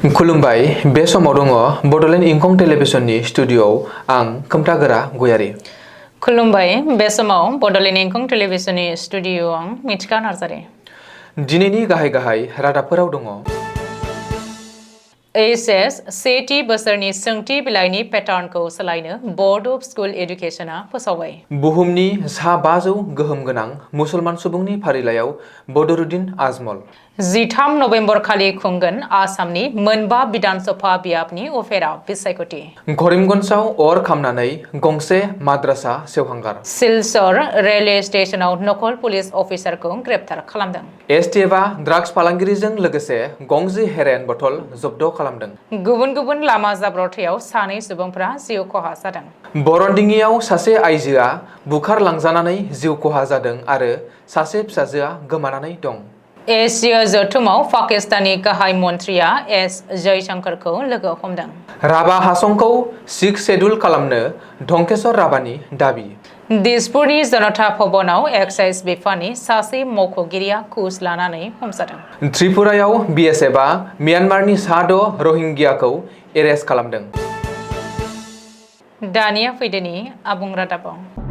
खुलुमबाय बे समाव दङ बडलेण्ड इंखं टेलिभिजननि स्टुडिय'आव आं खोमथागोरा गयारी। खुलुमबाय बे समाव बडलेण्ड इंखं टेलिभिजननि स्टुडिय'आव आं मिथिखा नार्जारी। दिनैनि गाहाय रादाबफोराव दङ एचएस सेथि बोसोरनि सोंथि बिलाइनि पेटार्नखौ सोलायनो बर्ड अफ स्कुल एडुकेशनआ फोसावबाय। बुहुमनि सा 500 गोहोम गोनां मुसलमान सुबुंनि फारिलाइयाव बदरुद्दीन आजमल 13 नभेम्बर खालि खुंगोन आसामनि मोनबा बिधानसभा बियाबनि उफेरा बिसायख'थि। करिमगन्जआव अर खामनानै गंसे माद्रासा सेवहांगार। सिलचर रेलवे स्टेशनाव नकल पुलिस अफिसारखौ ग्रेप्तार खालामदों। एसटिएफआ ड्राग्स फालांगिरिजों लोगोसे गंसे हेर'इन बथल जब्द खालामदों। गुबुन गुबुन लामा जाब्रबथायाव सानै सुबुंफोरा जिउ खहा जादों। बरनदिङियाव सासे आइजोआ बुखारलांजानानै जिउ खहा जादों आरो सासे फिसाजोआ गोमानानै दं। एशिया जथुमाव पाकिस्ताननि गाहाय मन्थ्रिया एस जयशंकरखौ लोगो हमदों। राभा हासंखौ सिक्स शेड्युल खालामनो धंकेश्वर राभानि दाबि। दिसपुरनि जनता भवनाव एक्साइज बिफाननि सासे मावख'गिरिया घुस लानानै हमजादों। त्रिपुरायाव बिएसएफआ म्यानमारनि सा 6 रहिंग्याखौ एरेस्ट खालामदों। दानिया फैदोनि आबुं रादाबाव।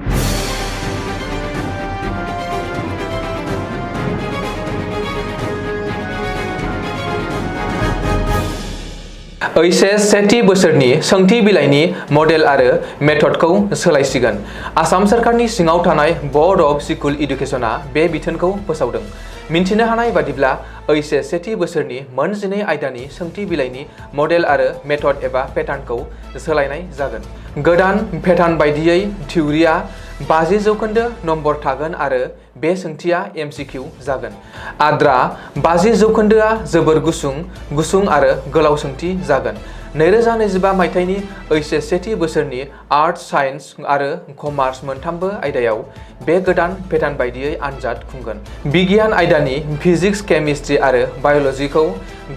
एचएस सेथि बोसोरनि सोंथि बिलाइनि मडेल आरो मेथडखौ सोलायसिगोन। आसाम सोरखारनि सिङाव थानाय बर्ड अफ स्कुल एडुकेशनआ बे बिथोनखौ फोसावदों। मिन्थिनो हानाय बादिब्ला एचएस सेथि बोसोरनि मोन 12 आयदानि सोंथि बिलाइनि मडेल आरो मेथड एबा पेटार्नखौ सोलायनाय जागोन। गोदान पेटार्न बायदियै थिउरिया 50% नम्बर थागोन आरो बे सोंथिया एमसिकिउ जागोन। आद्रा 50%आ जोबोर गुसुं आरो गोलाव सोंथि जागोन। 2025 मायथाइनि एचएस सेथि बोसोरनि आर्टस, साइन्स आरो कमार्स मोनथामबो आयदायाव बे गोदान पेटार्न बायदियै आनजाद खुंगोन। बिगियान आयदानि फिजिक्स, केमिस्ट्रि आरो बाय'लजिखौ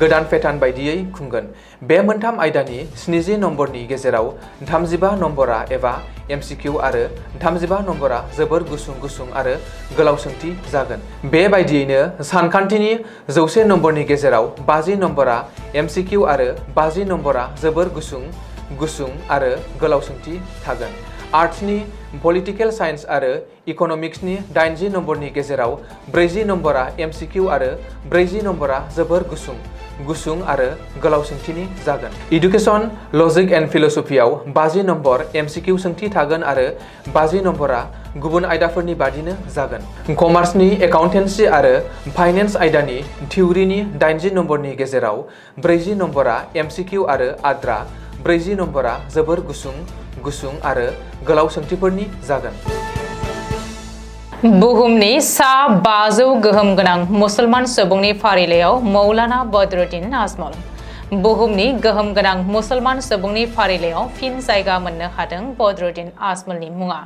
गोदान पेटार्न बायदियै खुंगोन। बे मोनथाम आयदानि 70 नम्बरनि गेजेराव 35 नम्बरा एबा एमसिकिउ आरो 35 नम्बरा जोबोर गुसुं आरो गोलाव सोंथि जागोन। बेबायदियैनो सानखान्थिनि 100 नम्बरनि गेजेराव 50 नम्बरा एमसिकिउ आरो 50 नम्बरा जोबोर गुसुं आरो गोलाव सोंथि थागोन। आर्ट्सनि पलिटिकेल साइन्स आरो इक'नमिक्सनि 80 नम्बरनि गेजेराव 40 नम्बरा एमसिकिउ आरो 40 नम्बरा जोबोर गुसुं आरो गोलाव सोंथिनि जागोन। Education, logic and फिल'सफियाव 50 number MCQ सोंथि थागोन आरो 50 नम्बरा गुबुन आयदाफोरनि बादिनो जागोन। कमार्सनि एकाउन्टेन्सि आरो फाइनेन्स आयदानि थिउरिनि 80 नम्बरनि गेजेराव 40 नम्बरा एमसिकिउ आरो आद्रा 40 नम्बरा जोबोर गुसुं आरो गोलाव सोंथिफोरनि जागोन। बुहुमनि सा 500 गोहोम गोनां मुसलमान सुबुंनि फारिलाइयाव मौलाना बदरुद्दीन आजमल। बुहुमनि गोहोम गोनां मुसलमान सुबुंनि फारिलाइयाव फिन जायगा मोननो हादों बदरुद्दीन आजमलनि मुङा।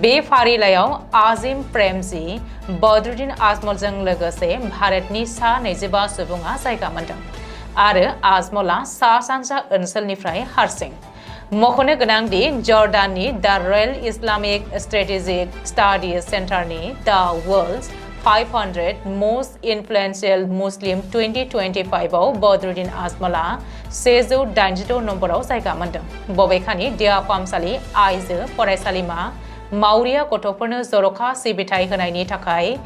बे फारिलाइयाव आजिम प्रेमजी बदरुद्दीन आजमलजों लोगोसे भारतनि सा 25 सुबुङा जायगा मोनदों आरो आजमलआ सा सानजा ओनसोलनिफ्राय हारसिं। मख'नो गोनांदि जर्डाननि the real Islamic strategic studies सेन्टारनि द वर्ल्ड्स 500 मोस्ट इनफ्लुएन्शियल मुस्लिम 2025 आव बदरुद्दीन आजमलआ 186 नम्बराव जायगा मोनदों। बबेखानि देहा फाहामसालि, आइजो फरायसालिमा, मावरिया गथ'फोरनो जर'खा सिबिथाय होनायनि थाखाय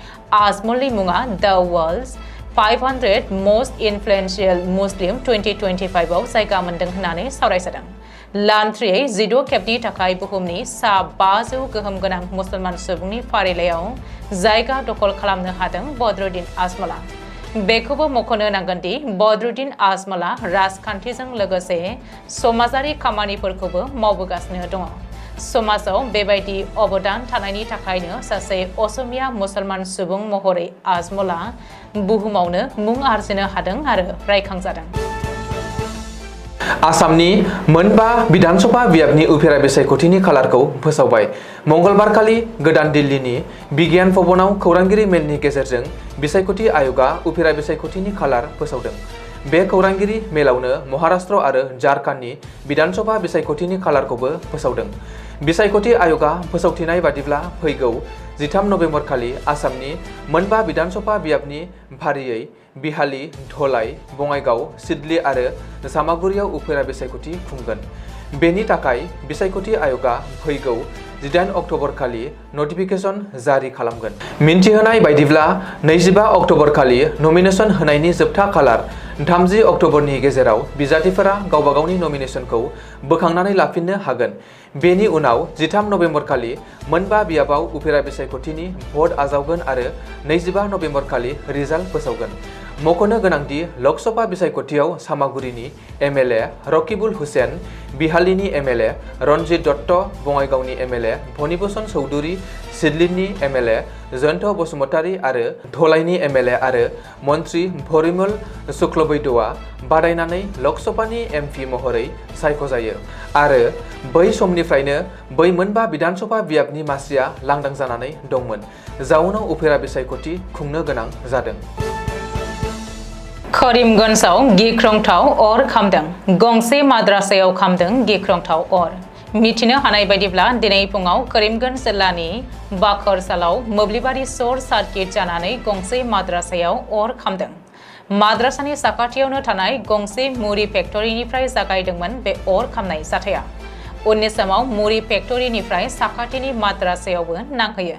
आजमलनि मुङा द वर्ल्ड्स 500 मोस्ट इनफ्लुएन्शियल मुस्लिम 2025 आव जायगा मोनदों होननानै सावरायजादों। लान्थ्रियै 16 खेबनि थाखाय बुहुमनि सा 500 गोहोम गोनां मुसलमान सुबुंनि फारिलाइयाव जायगा दखल खालामनो हादों बदरुद्दीन आजमलआ। बेखौबो मख'नो नांगोनदि बदरुद्दीन आजमलआ राजखान्थिजों लोगोसे समाजारि खामानिफोरखौबो मावबोगासिनो दङ। समाजाव बेबायदि अबदान थानायनि थाखायनो सासे असमिया मुसलमान सुबुं महरै आजमलआ बुहुमावनो मुं आर्जिनो हादों आरो रायखांजादों। आसामनि मोनबा बिधानसभा बियाबनि उफेरा बिसायख'थिनि खालारखौ फोसावबाय। मंगलबारखालि गोदान दिल्लीनि बिगियान भवनाव खौरांगिरि मेलनि गेजेरजों बिसायख'थि आय'गआ उफेरा बिसायख'थिनि खालार फोसावदों। बे खौरांगिरि मेलावनो महाराष्ट्र आरो झारखन्डनि बिधानसभा बिसायख'थिनि खालारखौबो फोसावदों। बिसायख'थि आय'गआ फोसावथिनाय बादिब्ला फैगौ 13 नभेम्बर खालि आसामनि मोनबा बिधानसभा बियाबनि फारियै बिहाली, धलाई, बङाइगाव, सिडली आरो जामागुरियाव उफेरा बिसायख'थि खुंगोन। बेनि थाखाय बिसायख'थि आय'गा फैगौ 18 अक्ट'बर खालि नटिफिकेशन जारि खालामगोन। मिन्थिहोनाय बायदिब्ला 25 अक्ट'बर खालि नमिनेशन होनायनि जोबथा खालार 30 अक्ट'बरनि गेजेराव बिजाथिफोरा गावबा गावनि नमिनेशनखौ बोखांनानै लाफिननो हागोन। बेनि उनाव 13 नभेम्बर खालि मोनबा बियाबाव उफेरा बिसायख'थिनि भट आजावगोन आरो 25 नभेम्बर खालि रिजाल्ट फोसावगोन। मख'नो गोनांदि लकसभा बिसायख'थियाव सामागुरिनि एमएलए रकिबुल हुसेन, बिहालिनि एमएलए रनजित दत्त, बङाइगावनि एमएलए भनिभूषण चौधुरी, सिडलीनि एमएलए जयन्त बसुमतारी आरो धलाईनि एमएलए आरो मन्त्रि परिमल शुक्लबैद्यआ बादायनानै लकसभानि एमपि महरै सायख'जायो आरो बै समनिफ्रायनो बै मोनबा बिधानसभा बियाबनि मासिया लांदां जानानै दंमोन, जाउनाव उफेरा बिसायख'थि खुंनो गोनां जादों। करीमगन्जआव गिख्रंथाव अर खामदों। गंसे माद्रासायाव खामदों गिख्रंथाव अर। मिथिनो हानाय बायदिब्ला दिनै फुङाव करीमगन्ज जिल्लानि बाखरसालाव मोब्लिबारि शर्ट सार्किट जानानै गंसे माद्रासायाव अर खामदों। माद्रासानि साखाथियावनो थानाय गंसे मुरि फेक्टरिनिफ्राय जागायदोंमोन बे अर खामनाय जाथाया। उननि समाव मुरि फेक्टरिनिफ्राय साखाथिनि माद्रासायावबो नांहैयो।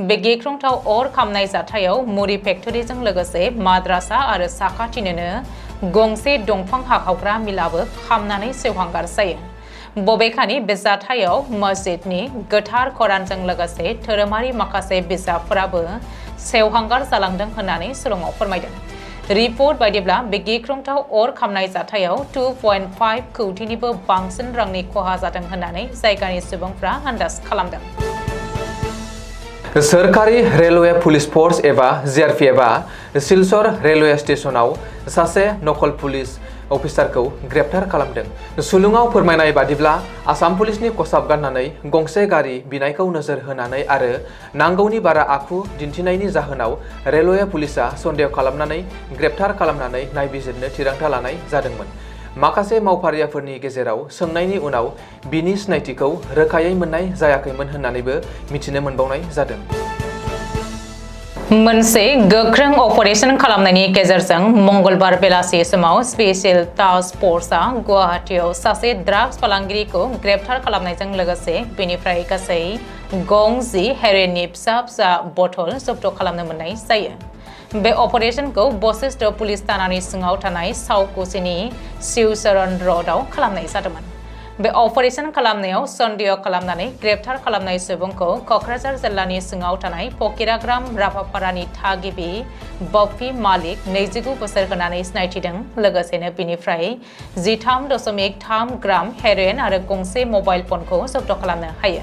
बे गिख्रंथाव अर खामनाय जाथायाव मुरि फेक्टरिजों लोगोसे माद्रासा आरो साखाथिनोनो गंसे दंफां हाखावग्रा मिलाबो खामनानै सेवहांगार जायो। बबेखानि बे जाथायाव मस्जिदनि गोथार खरानजों लोगोसे धोरोमारि माखासे बिजाबफोराबो सेवहांगार जालांदों होननानै सुलुङाव फोरमायदों। रिपर्ट बायदिब्ला बे गिख्रंथाव अर खामनाय जाथायाव 2.5 कौटिनिबो बांसिन रांनि खहा जादों होननानै जायगानि सुबुंफ्रा आन्दाज खालामदों। सोरखारि रेलवे पुलिस फोर्स एबा जिआरपिएफआ सिलचर रेलवे स्टेशनाव सासे नकल पुलिस अफिसारखौ ग्रेप्तार खालामदों। सुलुङाव फोरमायनाय बादिब्ला आसाम पुलिसनि खसाब गाननानै गंसे गारि बिनायखौ नोजोर होनानै आरो नांगौनि बारा आखु दिन्थिनायनि जाहोनाव रेलवे पुलिसआ सन्देह खालामनानै ग्रेप्तार खालामनानै नायबिजिरनो थिरांथा लानाय जादोंमोन। माखासे मावफारियाफोरनि गेजेराव सोंनायनि उनाव बिनि सिनायथिखौ रोखायै मोननाय जायाखैमोन होननानैबो मिथिनो मोनबावनाय जादों। मोनसे गोख्रों अपारेशन खालामनायनि गेजेरजों मंगलबार बेलासि समाव स्पेशल टास्क फोर्सआ गुवाहाटीआव सासे ड्राग्स फालांगिरिखौ ग्रेप्तार खालामनायजों लोगोसे बेनिफ्राय गासै गं-10 हेर'इननि फिसा फिसा बथल जब्द खालामनो मोननाय जायो। बे अपारेशनखौ बशिष्ठ पुलिस थानानि सिङाव थानाय सावकुसिनि शिवचरण र'डआव खालामनाय जादोंमोन। बे अपारेशन खालामनायाव सन्देह खालामनानै ग्रेप्तार खालामनाय सुबुंखौ क'क्राझार जिल्लानि सिङाव थानाय फकिराग्राम राभापारानि थागिबि बप्पी मालिक 29 बोसोर होनानै सिनायथिदों। लोगोसेनो बिनिफ्राय 13.3 ग्राम हेर'इन आरो गंसे मबाइल फनखौ जब्द खालामनो हायो।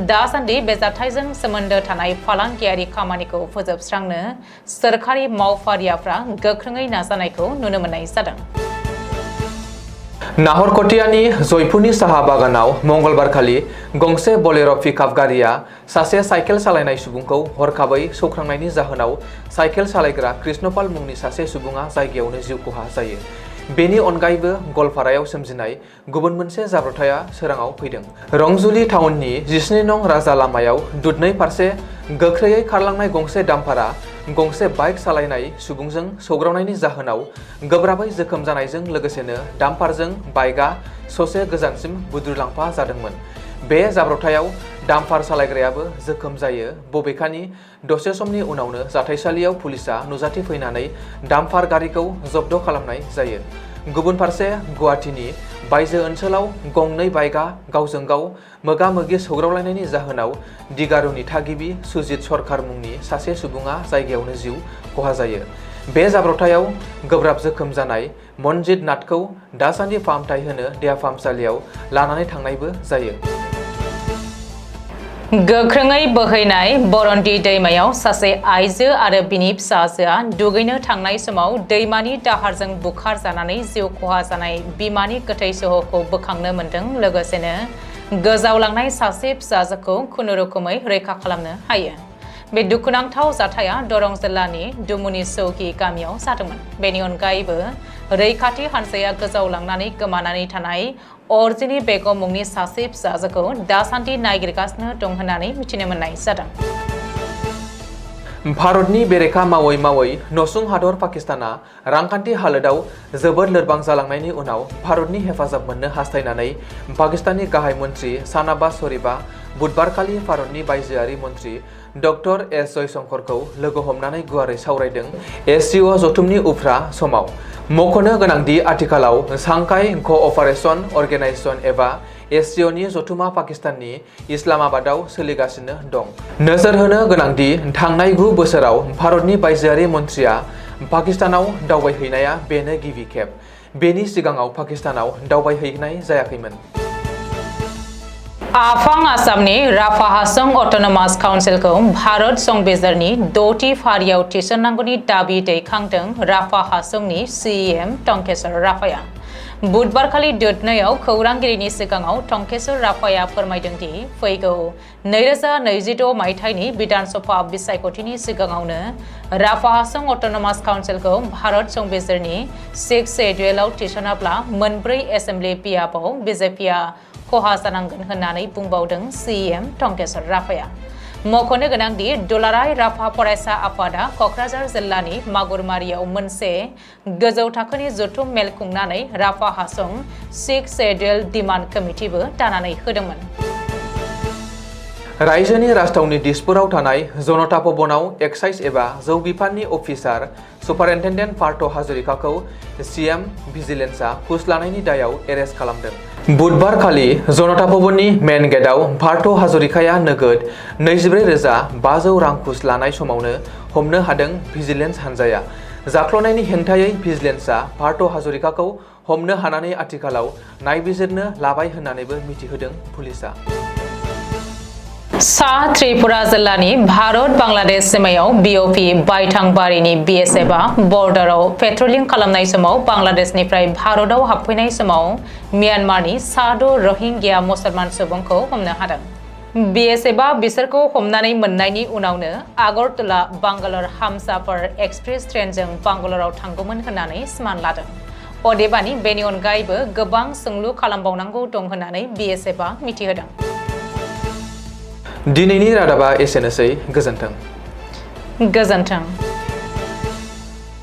दासान्दि बे जाथायजों सोमोन्दो थानाय फालांगियारि खामानिखौ फोजोबस्रांनो सोरखारि मावफारियाफ्रा गोख्रोङै नाजानायखौ नुनो मोननाय जादों। नाहरकटियानि जयपुरनि साहा बागानाव मंगलबारखालि गंसे बोलेर' पिकआप गारिया सासे साइकेल सालायनाय सुबुंखौ हरखाबै सौख्रांनायनि जाहोनाव साइकेल सालायग्रा कृष्णपाल मुंनि सासे सुबुङा जायगायावनो जिउ खहा जायो। बेनि अनगायैबो गलपारायाव सोमजिनाय गुबुन मोनसे जाब्रबथाया सोराङाव फैदों। रंजुली टाउननि 19 नं राजा लामायाव दुधनै फारसे गोख्रैयै खारलांनाय गंसे डाम्पारा गंसे बाइक सालायनाय सुबुंजों सौग्रावनायनि जाहोनाव गोब्राबै जोखोम जानायजों लोगोसेनो डाम्पारजों बाइकआ ससे गोजानसिम बुद्रुलांफा जादोंमोन। बे जाब्रबथायाव डाम्पार सालायग्रायाबो जोखोम जायो। बबेखानि दसे समनि उनावनो जाथायसालियाव पुलिसआ नुजाथिफैनानै डाम्पार गारिखौ जब्द खालामनाय जायो। गुबुन फारसे गुवाहाटीनि बायजो ओनसोलाव गंनै बाइकआ गावजों गाव मोगा-मोगि सौग्रावलायनायनि जाहोनाव दिगारुनि थागिबि सुजित सरकार मुंनि सासे सुबुङा जायगायावनो जिउ खहा जायो। बे जाब्रबथायाव गोब्राब जोखोम जानाय मनजित नाथखौ दासान्दि फाहामथाय होनो देहा फाहामसालियाव लानानै थांनायबो जायो। गोख्रोङै बोहैनाय बरन्दी दैमायाव सासे आइजो आरो बिनि फिसाजोआ दुगैनो थांनाय समाव दैमानि दाहारजों बुखारजानानै जिउ खहा जानाय बिमानि गोथै सह'खौ बोखांनो मोन्दों। लोगोसेनो गोजावलांनाय सासे फिसाजोखौ खुनुरुखुमै रैखा खालामनो हायो। बे दुखुनांथाव जाथाया दरं जिल्लानि दुमुनि चौकी गामियाव जादोंमोन। बेनि अनगायैबो रैखाथि हान्जाया गोजावलांनानै गोमानानै थानाय अर्जिनि बेगम मुंनि सासे फिसाजोखौ दासान्दि नागिरगासिनो दं होननानै मिथिनो मोननाय जादों। भारतनि बेरेखा मावै मावै नसुं हादर पाकिस्ताना रांखान्थि हालोदाव जोबोद लोरबां जालांनायनि उनाव भारतनि हेफाजाब मोननो हास्थायनानै पाकिस्ताननि गाहाय मन्त्रि सानाबा शरीफआ बुधबारखालि भारतनि बायजोआरि मन्त्रि डक्टर एस जयशंकरखौ लोगो हमनानै गुवारै सावरायदों। एससिअ जथुमनि उफ्रा समाव मख'नो गोनांदि आथिखालाव सांघाई क'अपारेशन अर्गेनाइजेशन एबा एससिअनि जथुमा पाकिस्ताननि इस्लामाबादाव सोलिगासिनो दं। नोजोर होनो गोनांदि थांनाय 9 बोसोराव भारतनि बायजोआरि मन्थ्रिया पाकिस्तानाव दावबायहैनाया बेनो गिबि खेब। बेनि सिगाङाव पाकिस्तानाव दावबायहैनाय जायाखैमोन। आफां आसामनि राफा हासं अट'नमास काउन्सिलखौ भारत संबिजिरनि 6थि फारियाव थिसननांगौनि दाबि दैखांदों राफा हासंनि सिएम टंकेश्वर राफाया। बुधबारखालि दुधनैयाव खौरांगिरिनि सिगाङाव टंकेश्वर राफाया फोरमायदों दि फैगौ 2026 मायथाइनि बिधान सभा बिसायख'थिनि सिगाङावनो राफा हासं अट'नमास काउन्सिलखौ भारत संबिजिरनि 6 शेड्युलाव थिसनाब्ला मोनब्रै एसेम्बलि बियाबाव बिजेपिआ खहा जानांगोन होननानै बुंबावदों सिएम टंकेश्वर राफाया। मख'नो गोनांदि दुलाराय राफा फरायसा आफादा क'क्राझार जिल्लानि मागुरमारियाव मोनसे गोजौ थाखोनि जथुम मेल खुंनानै राफा हासं 6 शेड्युल डिमान्ड कमिटिबो दानानै होदोंमोन। रायजोनि राजथावनि दिसपुराव थानाय जनता भवनाव एक्साइज एबा जौ बिफाननि अफिसार सुपारिनटेन्डेन्ट पार्थ हाजरिकाखौ सिएम भिजिलेन्सआ घुस लानायनि दायाव एरेस्ट खालामदों। बुधबारखालि जनता भवननि मेन गेटआव पार्थ हाजरिकाया नोगोद 24,500 रां घुस लानाय समावनो हमनो हादों भिजिलेन्स हानजाया। जाख्ल'नायनि हेंथायै भिजिलेन्सआ पार्थ हाजरिकाखौ हमनो हानानै आथिखालाव नायबिजिरनो लाबाय होननानैबो मिथिहोदों पुलिसआ। सा त्रिपुरा जिल्लानि भारत बांलादेश सीमायाव बिअपि बायथांबारिनि बिएसएफआ बर्डाराव पेट्रलिं खालामनाय समाव बांलादेशनिफ्राय भारतआव हाबफैनाय समाव म्यानमारनि सा6 रोहिंग्या मुसलमान सुबुंखौ हमनो हादों। बिएसएफआ बिसोरखौ हमनानै मोननायनि उनावनो आगरतला बांगालर हमसाफर एक्सप्रेस ट्रेनजों बांगालराव थांगौमोन होननानै सिमान लादों। अदेबानि बेनि अनगायैबो गोबां सोंलु खालामबावनांगौ दं होननानै बिएसएफआ मिथिहोदों। दिनैनि रादाबा एसेनोसै। गोजोन्थों। गोजोन्थों।